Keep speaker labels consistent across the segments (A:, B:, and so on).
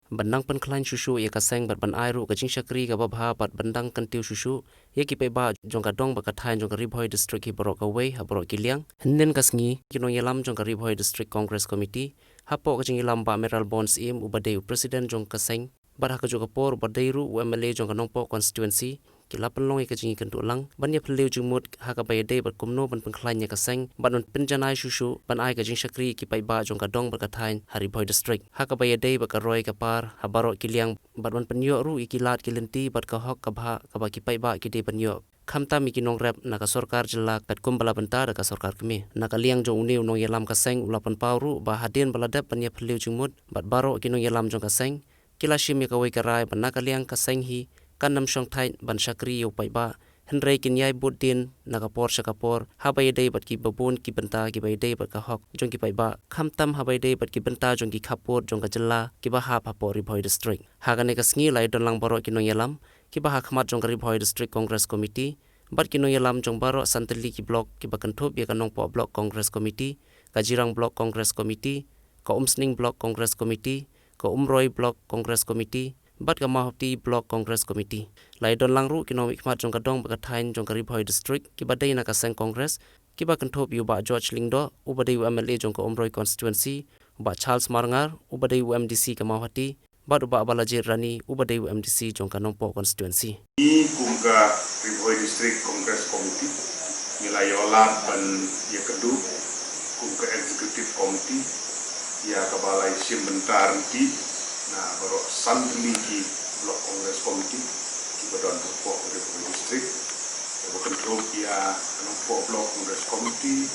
A: bandang pynkhlain susu ia kaseng bat ban airu ka jing syakri ka babha bat bandang kantiu susu ia ki peba jong ka dong ba ka thain jong ka Ri Bhoi district hi borok away ha borok kiliang hinden kasngi kinong yalam jong ka Ri Bhoi district Congress Committee hapo ka jing yalam ba meral bonds im ubadeu president jong kaseng bat ha ka jo ka por badeiru UMLA jong ka nongpo constituency kila penlong ka jingi kentu lang banya peleu jingmut ha ka bayade bat kumno ban pynkhlain nya kaseng ban penjanai susu ban ai ka jing syakri ki paiba jong ka dong ba ka thain ha Ri Bhoi district ha ka bayade ba ka roi ka par ha barok kiliang bat ban penyo ru ikilat kilenti bat ka hok ka bha ka ba ki paiba ki de penyo khamta mi kinong rap na ka sarkar jilla kat kumbala benta da ka sarkar kemi na ka liang jo uneu nong yalam kaseng ulapan pauru ba hadin baladap banya peleu jingmut bat barok kinong yalam jong kaseng kila shim ya ka wei ka rai ban na ka liang kaseng hi kanam shong thai ban syakri yo paiba henrei kinyai budin nakapor syakapor habai dei bat ki babun ki benta ki bai dei bat ka hok jong ki paiba khamtam habai dei bat ki benta jong ki khapor jong ka jilla ki ba ha Ri Bhoi district hagane ka sngi lai don lang baro kinong yalam ki ba ha khmat jong ka Ri Bhoi district Congress Committee bat kinong yalam jong baro santali ki block ki ba kanthop ya ka nongpo block Congress Committee ka jirang block Congress Committee ka umsning block Congress Committee ka umroi block Congress Committee bat ka mahopti block Congress Committee lai don langru kino mikmat jong ka dong ba ka thain jong ka Ri Bhoi district ki badai na ka seng congress ki ba kanthop yu ba George Lingdo ubadai UMLA jong ka umroi constituency ba Charles Marngar ubadai UMDC ka mahopti bat ba Balajir Rani ubadai UMDC jong ka nongpo constituency
B: i kum ka Ri Bhoi district Congress Committee nilai olat ban ya kedu kum ka executive committee ya ka balai sim bentar ti na baru santli ki blok Congress Committee ki badon po Ri Bhoi district ya control ya po blok Congress Committee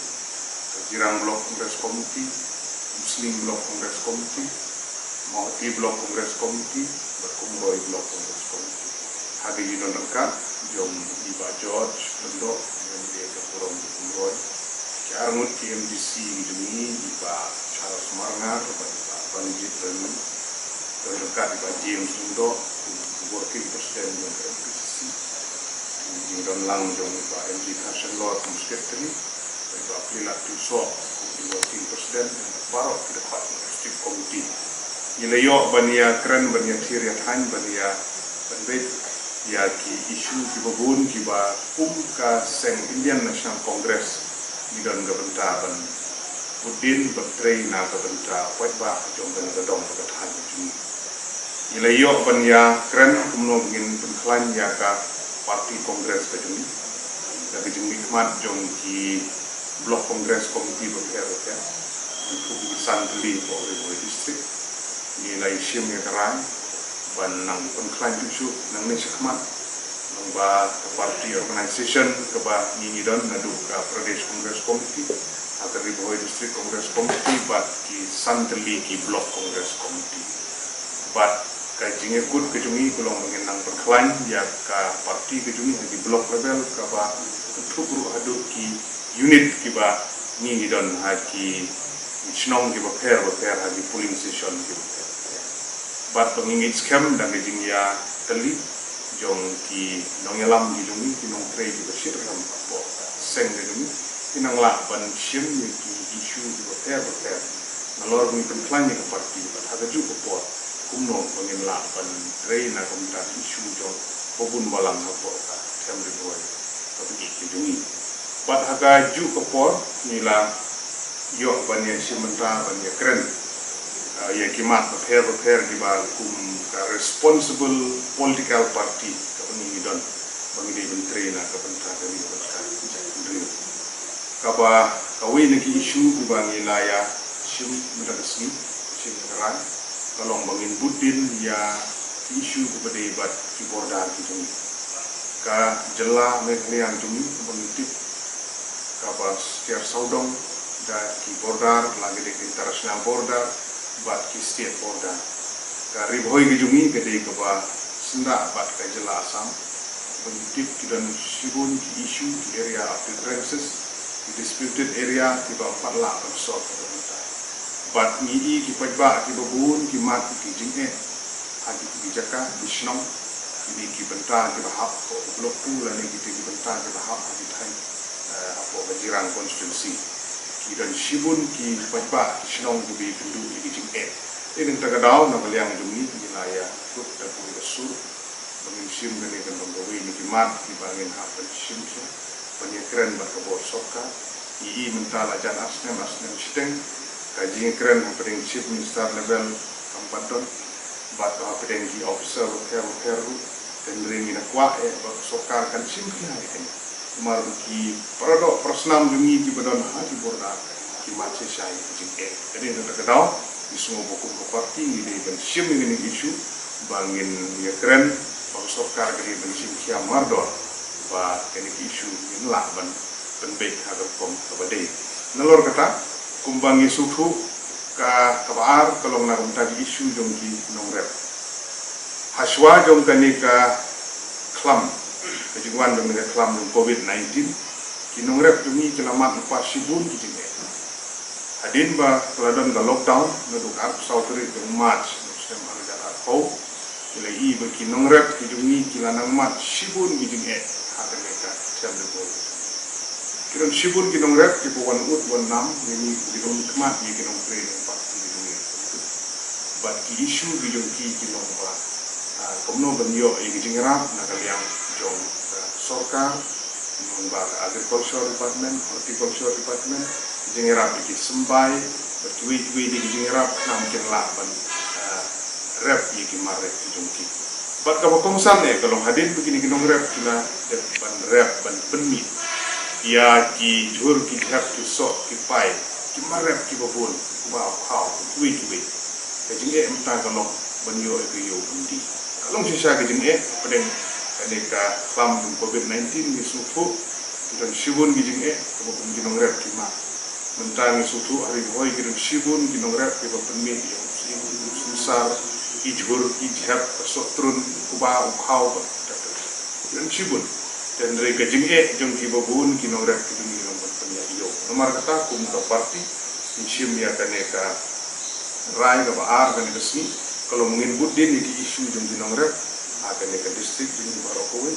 B: jirang blok Congress Committee muslim blok Congress Committee mahoti blok Congress Committee berkumroi blok Congress Committee hagi yidon dekat jom iba George Lendo yang dia ke forum berkumroi ki arngut ki MDC hidungi iba Charles Marngar iba Banjit Rani dekat di James Lendo working president yang MPCC di don lang jong Pak MD Kashan Lord Secretary Pak Pelak Tusok di working president baru ke dekat district committee ilayo bania keren bania thiriat han bania banbet ya ki isu ki babun ki ba ka seng Indian National Congress di don gabenta ban Udin bertrei na gabenta kwat ba jong ban gadong ka than jung ilayo bania keren kumno ngin pynkhlain ya ka parti kongres ka jung da jung nikmat jong ki blok kongres komiti berkaya untuk santli po Ri Bhoi district nilai sim ya karan ban nang pynkhlain isu nang ni sakmat nang ba parti organization ke ba ni don nadu ka Pradesh Congress Committee atau Ri Bhoi district Congress Committee bat ki santli ki blok Congress Committee bat kajing ikut kejungi kulong mengenang pynkhlain ya ka parti kejungi di blok level ka ba untuk aduk ki unit ki ba ni don haki snong ki ba pair haki polling station ki ba pengingit scam dan kejing ya teli jong ki nongelam ki jungi ki nong trade ki ba shit ram po seng kejungi kinang la ban sim ki issue ki ba pair nalor ni pynkhlain ni ka parti ba ha ju ko po kumno pengin la ban train na komentar isu jong pobun balang hapo ka Ri Bhoi tapi ki jungi bat haga ju kapor nila yo banya simenta banya keren ya kimat pair di ba kum ka responsible political party ka bani don bagi di menteri na ka benta dari ka ba kawin ki isu ku bang ilaya sim medagasi sim keran kalong bangin budin ya isu kepada ibat ki bordar gitu ka jela meklian jumi bangitip ka ba setiap saudong da ki bordar lagi di international border bat ki state border ka Ri Bhoi ki jumi gede ka ba senda bat ka jela asam bangitip ki dan sibun ki isu ki area of differences di disputed area ki ba patla ban solve bat ni ki pajba ki babun ki mat ki jinge hadi ki jaka di snong ki benta ki bahap ko blok tu la ni ki benta ki bahap hadi thai apo bajirang constituency ki dan sibun ki pajba ki snong ki bi pindu ki jinge ini tagadau na baliang jumi wilayah kut dapur besur bangin sim gani kan banggawi ni kimat ki bangin hak sim sia penyekren berkebor soka ii mentala jan asnem steng kaji kren pedeng chief minister level kampaton bat pedeng ki officer heru dan ring ina kwa soka kan sim sia kan mal ki produk persnam dungi ki badon ha ki borda ki mace sai ki jadi untuk kedau di semua buku parti ni ben sim ini isu bangin ya keren bang sokar gari ben sim kia mardor ba kini isu in la ban baik ada kom kabadai nalor kata kumbangi sutu ka kabar kalau na tadi isu jongki nongrep haswa jong kani ka klam kejuan dong ka klam COVID-19 ki nongrep demi kelamat lepas sibun ki hadin ba teladon ka lockdown naduk ar sautri ke march sem harga arpau ilai bagi nongrep kijungi kilanang mat sibun kijung hada mereka sem de bol kiron sibun ki nongrep ki bukan ut wan nam ini kiron kemat ni kiron train pasti kijungi bat ki isu kijung ki kiron ba komno banyo kijung rap na kaliang jong sorkar nombor agriculture department horticulture department jengerap di sembai bertuwi-tuwi di jengerap namkin laban rep iki marep jongki bat ka kongsan kalau hadin begini kinong rep kila ban rep ban penmi ya ki jur ki have to so ki pai ki marep ki babun ba khau tuwi-tuwi ka jinge emta kalau banyo ke yo bundi kalau sisa ka jinge pedeng kaneka fam COVID-19 ni sufu dan sibun gijing ko kinong rep ki ma mentang sutu Ri Bhoi kirim sibun kinong rep ki penmi yang susar ijhur ijhab sotrun kuba ukhau dan sibun dan dari kajing jong ki babun kinong rep ki kinong penmi yo nomor kata kum ka parti sim ya kaneka rai ka ar kaneka sni kalau mungkin budin iki isu jong kinong rep akan ke distrik di Barokowe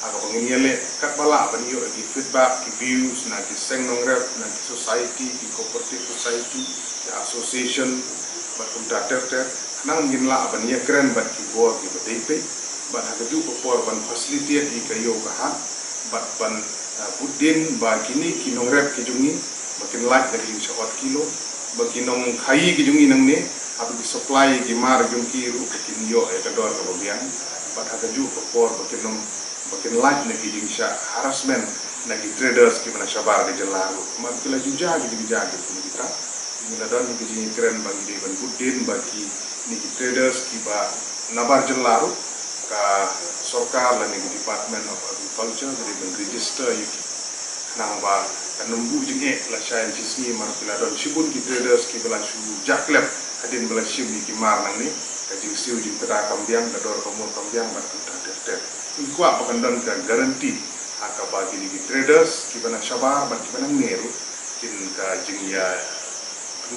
B: akan penginjale kat bala banyo di feedback di views na di seng nongrep na di society di cooperative society di association batum dater nang ginla banyo keren bat ki board di BDP bat hagaju popor ban facility di kayo kahan bat ban budin ba kini kinongrep kijungi makin light dari 1 kilo baginong khai kijungi nang ne abu di supply di mar jungki ru kinyo e kador ka babian bat hagaju popor bakin light nagi jingsha harassment nagi traders ki mana shabar ke jelaru man kila juja ki jaga ki kita mila don ki jing keren bagi de ban budin bagi ni traders ki ba nabar jelaru ka sorkar la ni department of agriculture dari ban register yuki nang ba kanumbu jinge la scientist ni mar kila don sibun ki traders ki bala su jaklep adin bala sim ni ki mar nang ni ka jing siu jing kata kambiang kador komur kambiang bat ter ikwa pakandon ka garanti aka bagi di traders ki bana shabar ban ki bana meru kin ka jingya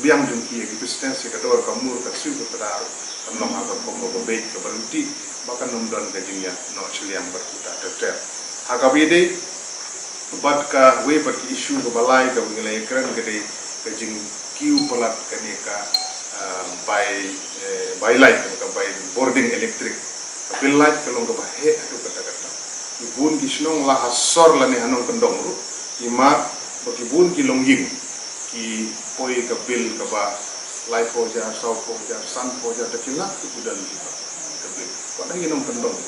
B: biang jungki ki business ka dor ka mur ka siu ka dar kanom aka komo go be ka berhenti bahkan nomdon ka jingya no chiliang berkuta ter aka bide bat ka we par ki issue ka balai ka ngilai kran ka de ka jing kiu palat ka ne ka by light ka by boarding electric bill light kalau ke bahe itu kata-kata ibun kisnong lah hasor la ni hanong kendong ru ima bakibun ki longying ki poi ka bill ka ba light po ja sau po ja sun po ja takila itu dan kita ka bill pada nong kendong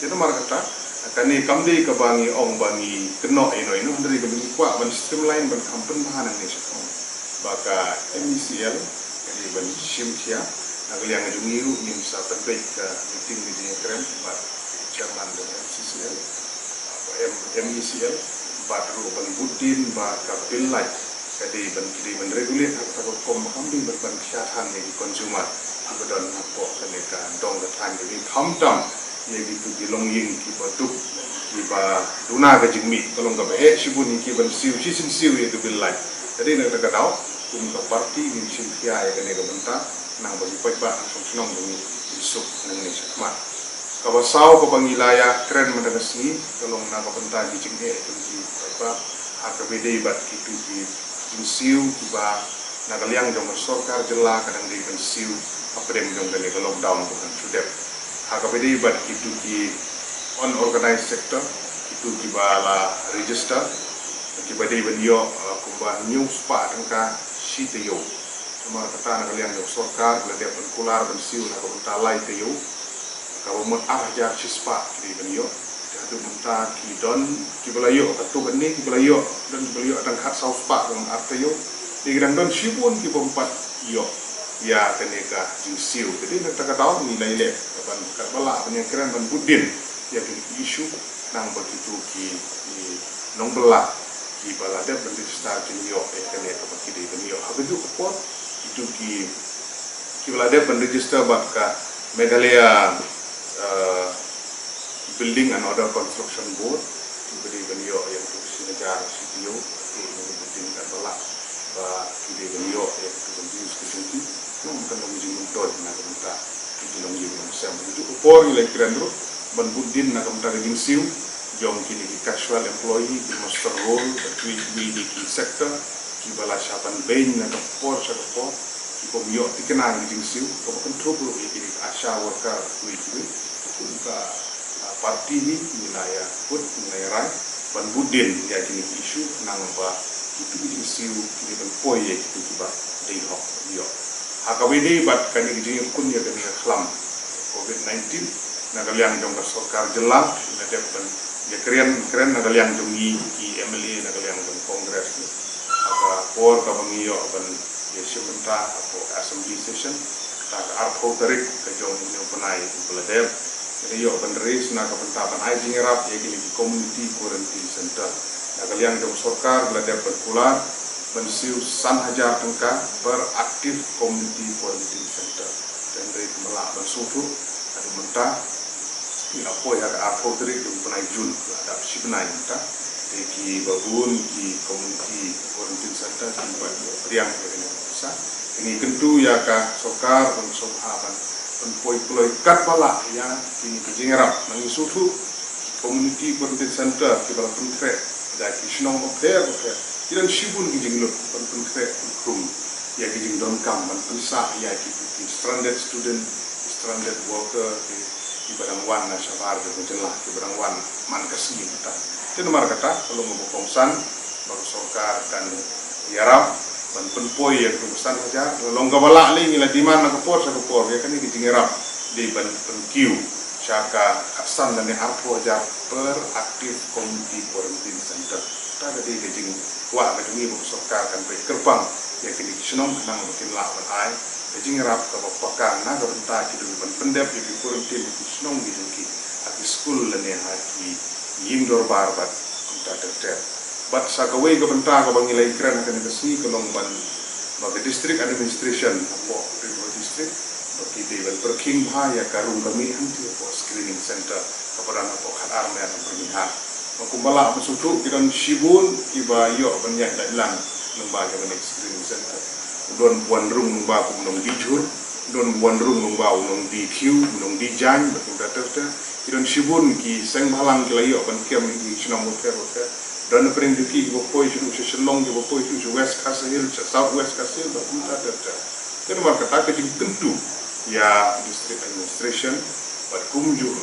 B: jadi mar kata akan ni kamdi ka bangi ong bangi keno ino dari ka bingi kwa ban streamline ban kampen bahanan ni sakon baka MECL jadi ban simtia yang jungiru min sa terbaik ke meeting di keren bat chairman dengan MCCL MECL bat ru ban budin ba ka bill light kadi ban regulate atau kom kambi ban kesehatan di konsumer abadan apa kaneka dong the time di kamtam ye gitu di longying ki batuk ki ba duna ga jingmi kalau ga be sibun ki ban siu ye bill light jadi nak kadau kum ka parti ni simtia ya kaneka benta nang bagi pajak song bumi isuk nang ni sakmat kabasau ko bangilaya keren madagasni kalau na kabenta di jingge tunji pajak akbd bat kitu ki insiu kiba nagaliang jong sorkar jela kadang di insiu aprem jong kani ke lockdown ko kan sudep hakapedi bat itu ki unorganized sector itu ki bala register ki badai banyo kumba news pa tangka sitayo cuma kata na kalian yo sorkar la dep kular ban siu na ko talai tayo ka mo arja chispa ki banyo jadu munta ki don ki balayo katu bani ki balayo dan ki balayo tang khat saus pa dengan artayo di gedang don sibun ki bompat yo ya keneka jing siu jadi nak tak tahu nilai le ban kat bala ban yang keren ban budin ya ki isu nang begitu ki nong bela ki bala dep ban register ki yo keneka ki di ban yo habitu ko itu ki bala dep ban register bat ka Meghalaya Building and Other Construction Board ki beri ban yo yang tu negara CTO ki budin kat bala ba ki di ban yo yang tu ban news ki sini nung kan nung jingmut na kamta ki nung jingmut sam itu por ile kirandro ban budin na kamta ring siu jong kini ki casual employee ki master role between di ki sector ki bala shapan bain na por sa por ki ko yo tikena ring siu ko kan trouble ki asha worker ki ka parti ni wilayah put wilayah rai ban budin ya kini isu nang ba itu ring siu ki ban poye ki ba dei hok yo hakawidi bat kani gini kun ya kani khlam COVID-19 nagaliang jong ka sarkar jelang na dep ban ya keren nagaliang jong ki MLA nagaliang jong Congress aka por ka bangiyo ban ya simenta atau assembly session ta artho tarik ka jong ni panai peladep yo ban race na ka pentaban ai jingerap ya gini community quarantine center nagaliang jong sarkar peladep kular bensiu 1,000 tangka per aktif community quarantine center dan dari melak bersutu ada mentah ini apa yang ada teri di penai Jun ada si penai mentah di babun di community quarantine center di Priang ini besar ini tentu ya ka sokar dan sohaban penpoi puloi kat bala ya ini kejingerap mengisutu community quarantine center di bala pentre dari Kishnong Oper Iran sibun gijing lut pan kre krum ya gijing don kam man pensa ya ki stranded student stranded worker di barang wan na safar de jelah di barang wan man kasih kita itu nomor kata kalau mau kongsan baru sokar dan yarap ban penpoi ya krusan aja longga bala li ngila di mana kapor sa kapor ya kan gijing yarap di ban penkiu syaka kasan dan arpo aja per aktif community quarantine center ada di gijing wa ka tungi mo sarkar kan pe kerbang ya kini senong kenang makin la ban ai gijing rap ka pakan na ka benta ki du ban pendep di quarantine ki senong di ki aki school le ne ha ki yindor barbat kunta ter bat sa ka we ka benta ka bangilai kran kan ka si kolong ban ba district administration po Ri Bhoi district bagi di ban perking ha ya karung kami anti po screening center kepada na po khat arme na permihan kumbala masutu kiran sibun iba yo banyak dalang lembaga ban screening center don buan rung numba ku nong dijur don buan rung numba nong di queue nong di jan betul data kiran sibun ki seng halang ki layo ban kem ki sinam hotel don pring di ki bo poi su senong ki bo poi su west castle south west castle betul data kan mar kata ke tentu ya district administration bat kumju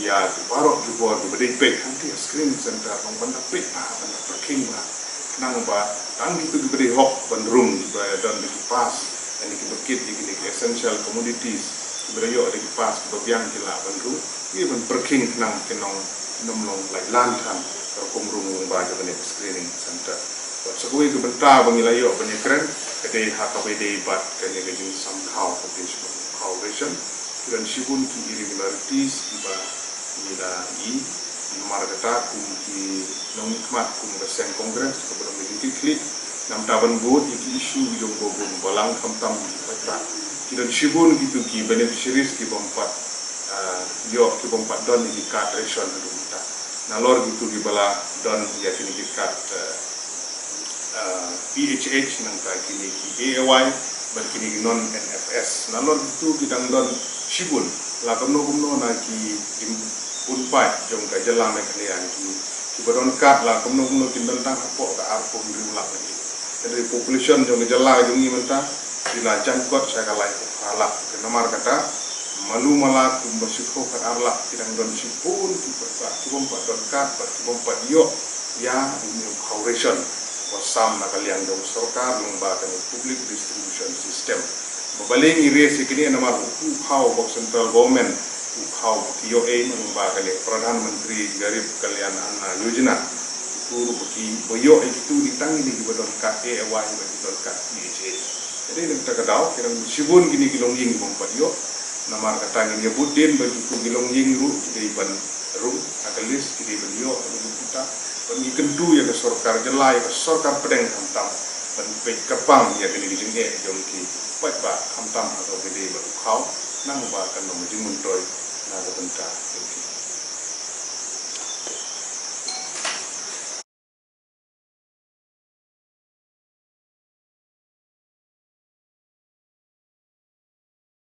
B: ya di parok di bawah di bedai pek nanti screening center orang benda pek benda perking nang ba tang itu di bedai hok bandrung dan di pas ini kita kit ini essential commodities di bedai yo di pas kita biang kila bandrung ini ben perking nang kenong nomlong like lantan terkum rung ba jadi screening center sekui ke benta bangilayo banyak keren kedai hakabede bat kene gejing somehow potential vision dan sibun ki irregularities iba ila nomor kata ki nongmat kum sen kongres kepada meeting klik nam taban board iki isu jong bobon balang kamtam kata kidan sibun gitu ki beneficiaries ki bompat yo ki bompat don di card ration kita na lor gitu ki bala don ya kini ki card PHH nang ka kini ki AAY bar kini non NFS na lor gitu kidang don sibun la kamno na ki unpai jong ka jela me kalian ki baron kat la komno tindal tang hapo ka arpo ri la lagi dari population jong jela jong ni menta dilajang kot saya kalai halak ke nomor kata malu malat kumbasiko kat arlak tidang don sipun kibompat don kat kibompat yo ya ini cooperation wasam na kaliang dong sarkar lumbakan public distribution system babaling ire sikini nama ukhaw bok central government ukhaw kiyo lumba kali pradhan menteri garib kalyan anna yojana puru baki boyo itu ditangi di badon kat awa yang badon kat PHA jadi kita kadau kirang sibun gini kilong ying bompat yo nama kata ngin budin bagi ku gilong ying ru kidai ban ru akalis kidai ban yo kita bagi kendu ya ke sarkar jelai ke sarkar pedeng hamtam ban pe kapang ya kini dijeng jom ki pat ba hamtam atau kidai ban khau nang ba kan nomor jingmun toy na benta